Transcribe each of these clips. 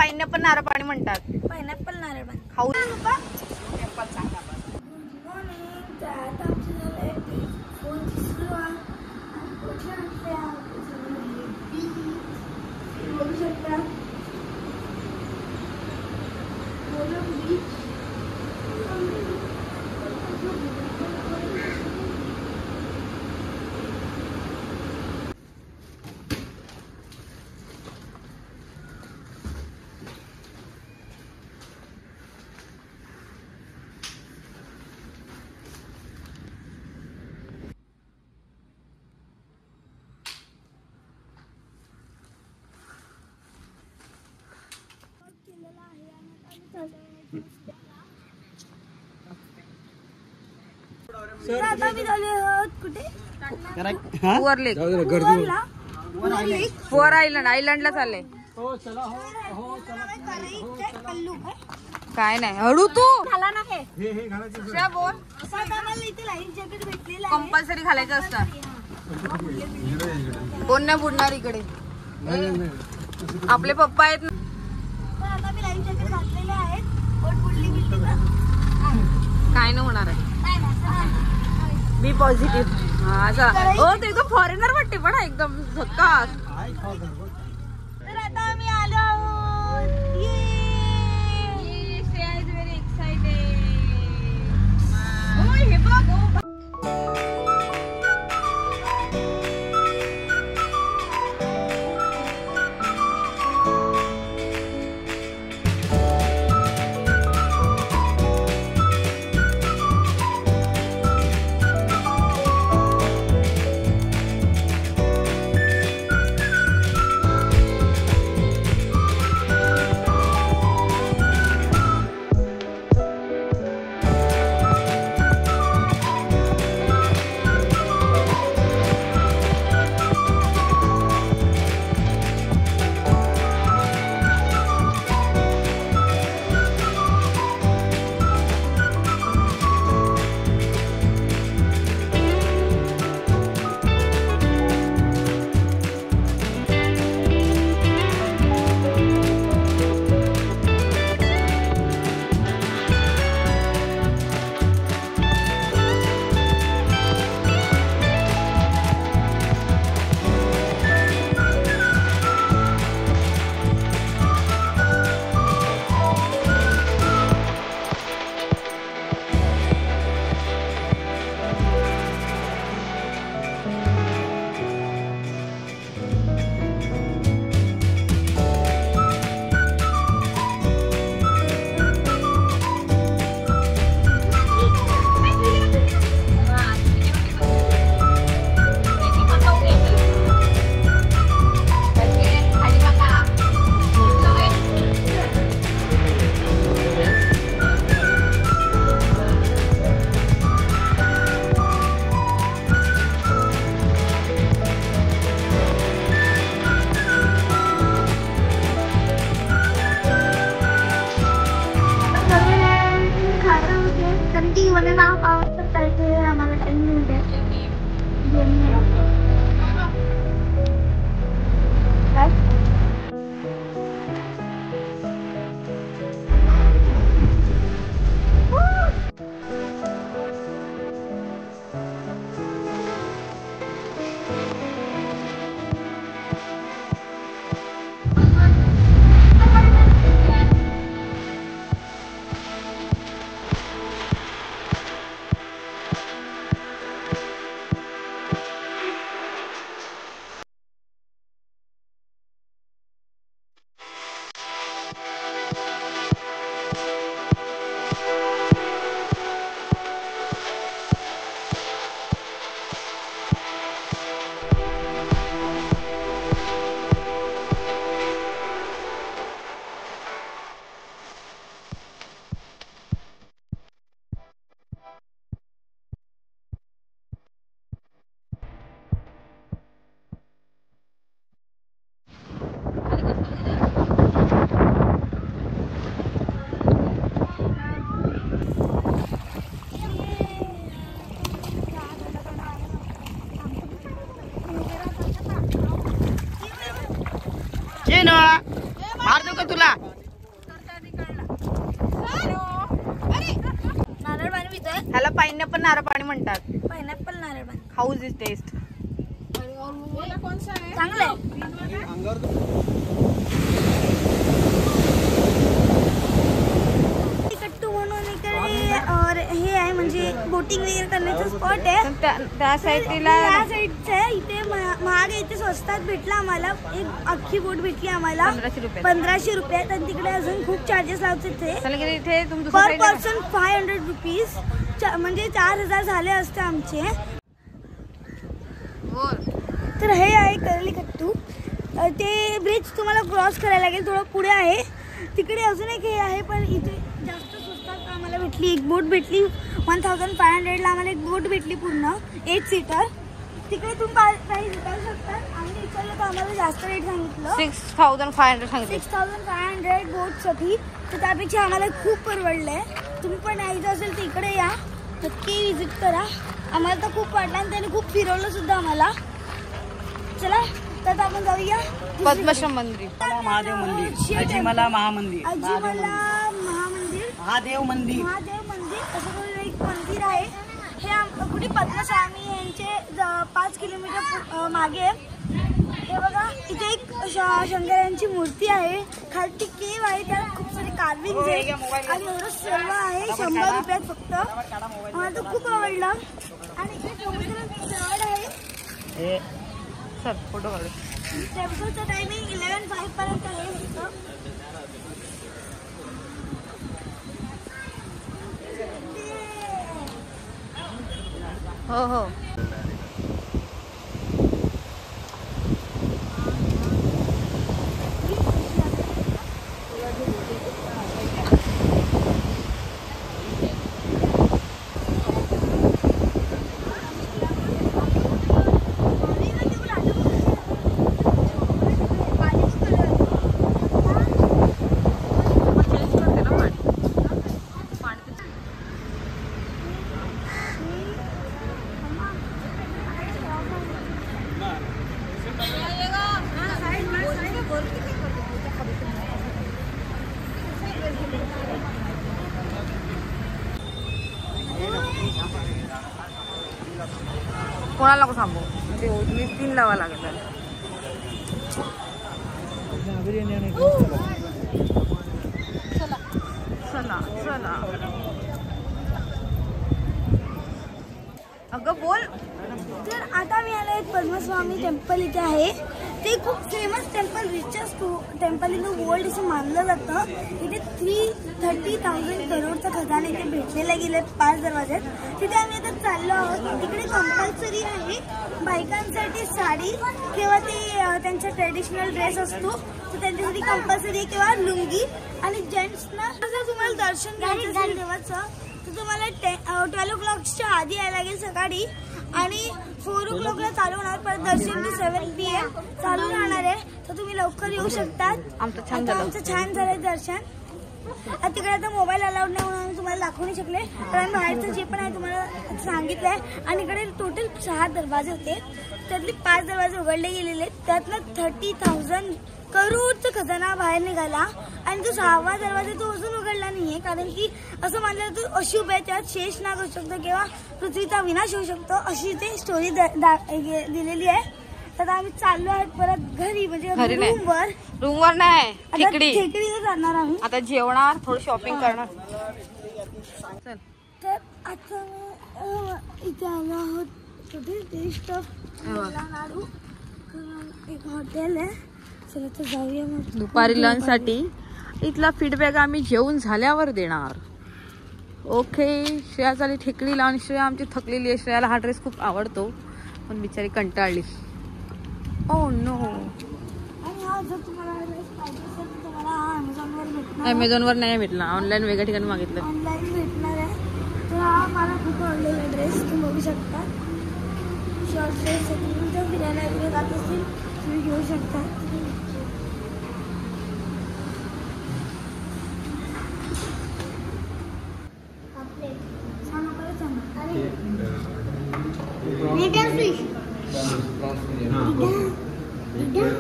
Pineapple नारळ पाणी म्हणतात. पाइनएप्पल नारळ पाणी खाऊ पुअर आयलंडला चालले. काय नाही हळू तू कंपल्सरी घालायचं असतं. कोण नाही बुडणार इकडे. आपले पप्पा आहेत. काय नाही होणार आहे. बी पॉझिटिव्ह. हो ते एकदम फॉरेनर वाटते पण एकदम झक्कास. तर आता आम्ही आलो आहोत. Shreya is very excited. हे बघ मार दो का तुला पाइनएप्पल नारळ पाणी म्हणतात. पाइनएप्पल नारळ पाणी. How is it taste? चांगलं आहे. कट्टू म्हणून इकडे और हे आहे म्हणजे बोटिंग वगैरे करण्याचं स्पॉट आहे. त्या साईडला या साईडचं आहे. इथे महाग आहे, इथे स्वस्तात भेटला आम्हाला. एक अख्खी बोट भेटली आम्हाला 1500 रुपयात. आणि तिकडे अजून खूप चार्जेस लावतात इथे पर पर्सन 500 रुपीज, म्हणजे 4000 झाले असते आमचे. तर हे आहे करली कट्टू. ते ब्रिज तुम्हाला क्रॉस करायला लागेल, थोडं पुढे आहे. तिकडे अजून एक हे आहे, पण इथे जास्त स्वस्तात आम्हाला भेटली. एक बोट भेटली 1500ला. आम्हाला एक बोट भेटली पूर्ण 8 सीटर. तिकडे तुम्ही काही विचारू शकता. आम्ही विचारलं तर आम्हाला जास्त रेट सांगितलं. 6500 सांगितलं. 6500 बोटसाठी. तर त्यापेक्षा आम्हाला खूप परवडलंय. तुम्ही पण यायचं असेल तर इकडे या, नक्की विजिट करा. आम्हाला तर खूप वाटलं आणि त्याने खूप फिरवलं सुद्धा आम्हाला. चला तर आपण जाऊया पद्मश्रम मंदिर. महादेव मंदिर, अजिमला महामंदिर, महादेव मंदिर असं करून एक मंदिर आहे. हे कुठे पद्मस्वामी यांचे 5 किलोमीटर मागे. हे बघा इथे एक शंकरांची मूर्ती आहे. खालती केव आहे, त्यात खूप सारे कार्विंग आहे आणि एवढं सर्व आहे 100 रुपयात फक्त. मला तर खूप आवडलं. आणि इथे समुद्र जवळ आहे. सर फोटो काढू. टेम्पलचं टायमिंग 11:05 पर्यंत आहे. हो हो. कोणाला नको थांबू, ते ओढणी 3 लावा लागत. चला चला अगं बोल. तर आता मी आले पद्मस्वामी टेम्पल इथे आहे. ते खूप famous temple, richest temple in the world असं मानलं जातं. इथे 330,000 करोडचा खजाना इथे भेटलेला गेले 5 दरवाज्यात. तिथे आम्ही आता चाललो आहोत. तिकडे कंपल्सरी आहे बायकांसाठी साडी किंवा ते त्यांचा ट्रेडिशनल ड्रेस असतो तर त्यांच्यासाठी कंपल्सरी किंवा लुंगी. आणि जेंट्सना जर तुम्हाला दर्शन घ्यायचं असेल देवाचं तर तुम्हाला 12 o'clockच्या आधी यायला लागेल सकाळी. आणि 4 o'clockला चालू होणार, परत दर्शन 7 PM चालू राहणार आहे. तर तुम्ही लवकर येऊ शकतात. आमचं छान झालंय दर्शन. तिकडे आता मोबाईल अलाउड नाही म्हणून आम्ही तुम्हाला दाखवू नाही शकले, कारण बाहेरचं जे पण आहे तुम्हाला सांगितलंय. आणि इकडे टोटल 6 दरवाजे होते, त्यातले 5 दरवाजे उघडले गेलेले. त्यातनं 30,000 करोडचा खजाना बाहेर निघाला. आणि तो 6वा दरवाजा तो अजून उघडला नाहीये, कारण की असं मानलं तो अशुभ आहे, त्यात शेष नाग होऊ शकतो किंवा पृथ्वीचा विनाश होऊ शकतो, अशी ते स्टोरी दिलेली आहे. तर आम्ही चाललो आहोत परत घरी, म्हणजे रूमवर नाही, ठेकडीवर जाणार आम्ही. आता जेवणार, थोडी शॉपिंग करणार. तर आता इथे आलो आहोत कुठे टेस्ट ऑफ नाडू एक हॉटेल आहे. चला तर जाऊया मग दुपारी लंच साठी. इथला फीडबॅक आम्ही जेवून झाल्यावर देणार. ओके. श्रेया झाली ठेकडी लावून. श्रेया आमची थकलेली आहे. श्रेयाला हा ड्रेस खूप आवडतो पण बिचारी कंटाळली. Oh no. आणि हा जर तुम्हाला पाहिजे असेल तर तुम्हाला अमेझॉनवर नाही भेटला, ऑनलाईन वेगळ्या ठिकाणी मागितलं. ऑनलाईन भेटणार आहे. तर हा मला खूप आवडलेला ड्रेस तुम्ही बघू शकता. शॉर्ट ड्रेस तुम्ही जर फिरायला वगैरे जात असतील तुम्ही घेऊ शकता.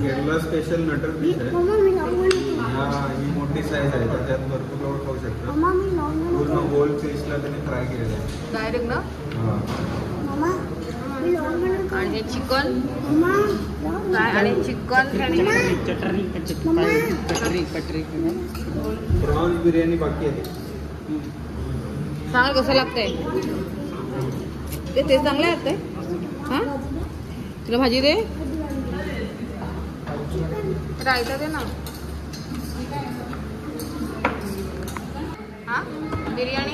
केरला स्पेशल मटर फिश आहे. ही मोठी साईज आहे, त्यात भरपूर लोक खाऊ शकतात. पूर्ण गोल्ड फिशला त्यांनी ट्राय केलेलं आहे. डायरेक्ट ना. हां. मम्मा मी लॉंग म्हणून आणि हे चिकन मम्मा लॉंग फ्राय आणि चिकन पटरी प्रॉन्स बिर्याणी बाकी आहे. सांग कसं लागतंय ते चांगलं लागतंय. हा तुला भाजी दे, रायता दे ना. हा बिर्याणी